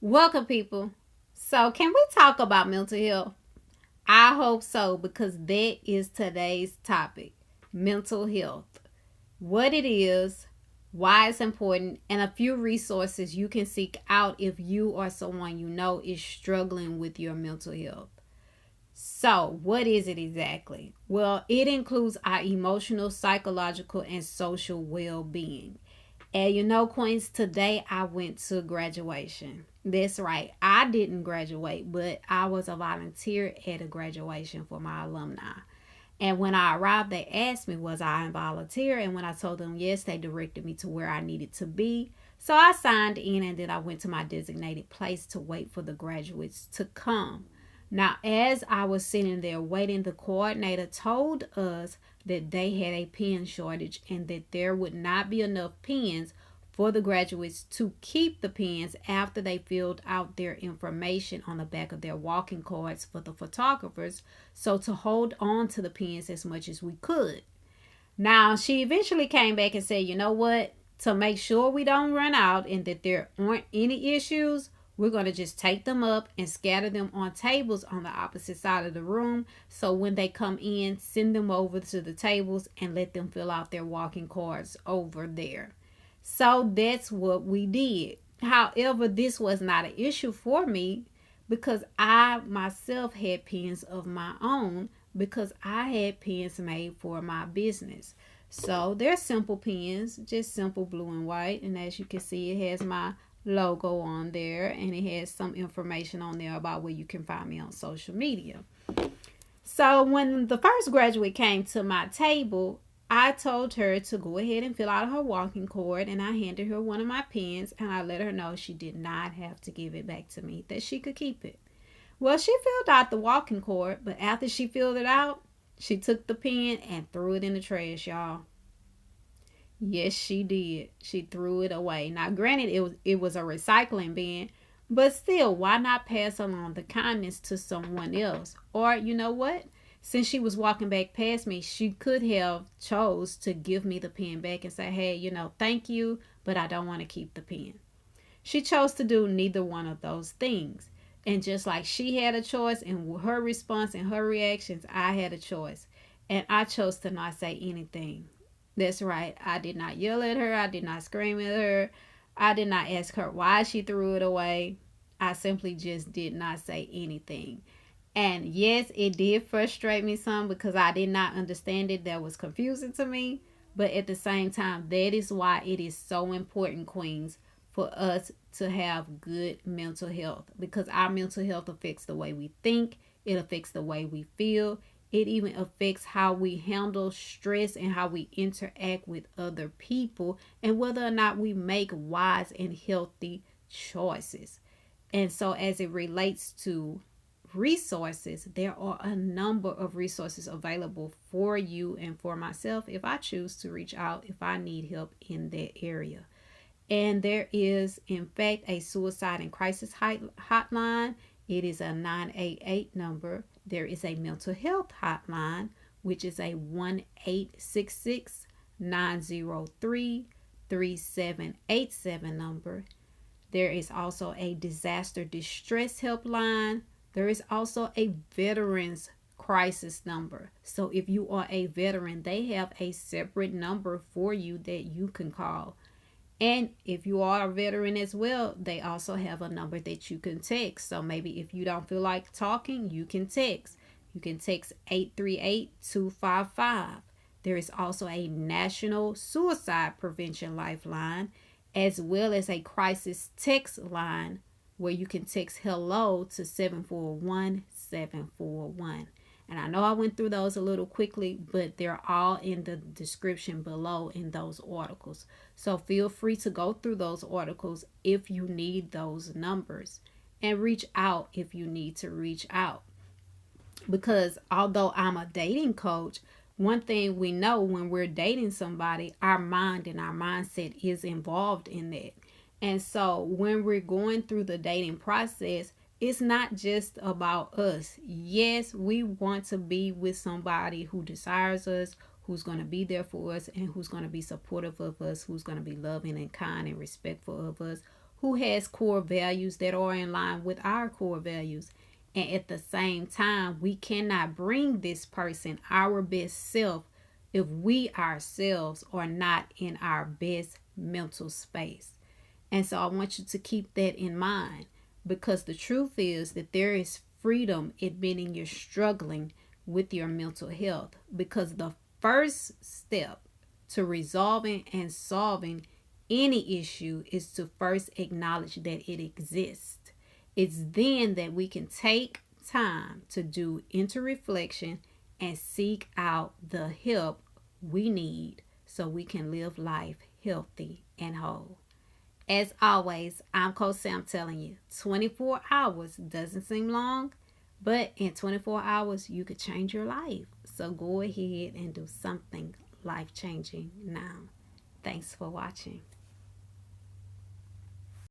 Welcome, people. So, can we talk about mental health? I hope so because that is today's topic, mental health. What it is, why it's important, and a few resources you can seek out if you or someone you know is struggling with your mental health. So, what is it exactly? Well, it includes our emotional, psychological, and social well being. And Queens, today I went to graduation. That's right. I didn't graduate, but I was a volunteer at a graduation for my alumni. And when I arrived, they asked me, was I a volunteer? And when I told them yes, they directed me to where I needed to be. So I signed in and then I went to my designated place to wait for the graduates to come. Now, as I was sitting there waiting, the coordinator told us that they had a pen shortage and that there would not be enough pens for the graduates to keep the pens after they filled out their information on the back of their walking cards for the photographers, so to hold on to the pens as much as we could. Now, she eventually came back and said, you know what? To make sure we don't run out and that there aren't any issues, we're going to just take them up and scatter them on tables on the opposite side of the room. So when they come in, send them over to the tables and let them fill out their walking cards over there. So that's what we did. However, this was not an issue for me because I myself had pens of my own because I had pens made for my business. So they're simple pens, just simple blue and white. And as you can see, it has my logo on there and it has some information on there about where you can find me on social media. So when the first graduate came to my table, I told her to go ahead and fill out her walking card, and I handed her one of my pens and I let her know she did not have to give it back to me, that she could keep it. Well, she filled out the walking card, but after she filled it out, she took the pen and threw it in the trash, y'all. Yes, she did. She threw it away. Now, granted, it was a recycling bin, but still, why not pass along the kindness to someone else? Or you know what? Since she was walking back past me, she could have chose to give me the pen back and say, "Hey, thank you, but I don't want to keep the pen." She chose to do neither one of those things. And just like she had a choice in her response and her reactions, I had a choice. And I chose to not say anything. That's right. I did not yell at her. I did not scream at her. I did not ask her why she threw it away. I simply just did not say anything. And yes, it did frustrate me some because I did not understand it. That was confusing to me. But at the same time, that is why it is so important, Queens, for us to have good mental health, because our mental health affects the way we think, it affects the way we feel, it even affects how we handle stress and how we interact with other people, and whether or not we make wise and healthy choices. And so, as it relates to resources, there are a number of resources available for you and for myself if I choose to reach out, if I need help in that area. And there is, in fact, a suicide and crisis hotline. It is a 988 number. There is a mental health hotline, which is a 1-866 903 3787 number. There is also a disaster distress helpline. There is also a veterans crisis number. So if you are a veteran, they have a separate number for you that you can call. And if you are a veteran as well, they also have a number that you can text. So maybe if you don't feel like talking, you can text. You can text 838-255. There is also a National Suicide Prevention Lifeline, as well as a crisis text line where you can text hello to 741-741. And I know I went through those a little quickly, but they're all in the description below in those articles. So feel free to go through those articles if you need those numbers, and reach out if you need to reach out. Because although I'm a dating coach, one thing we know when we're dating somebody, our mind and our mindset is involved in that. And so when we're going through the dating process, it's not just about us. Yes, we want to be with somebody who desires us, who's going to be there for us, and who's going to be supportive of us, who's going to be loving and kind and respectful of us, who has core values that are in line with our core values. And at the same time, we cannot bring this person our best self if we ourselves are not in our best mental space. And so I want you to keep that in mind, because the truth is that there is freedom admitting you're struggling with your mental health, because the first step to resolving and solving any issue is to first acknowledge that it exists. It's then that we can take time to do introreflection and seek out the help we need so we can live life healthy and whole. As always, I'm Coach Sam telling you 24 hours doesn't seem long, but in 24 hours, you could change your life. So go ahead and do something life changing now. Thanks for watching.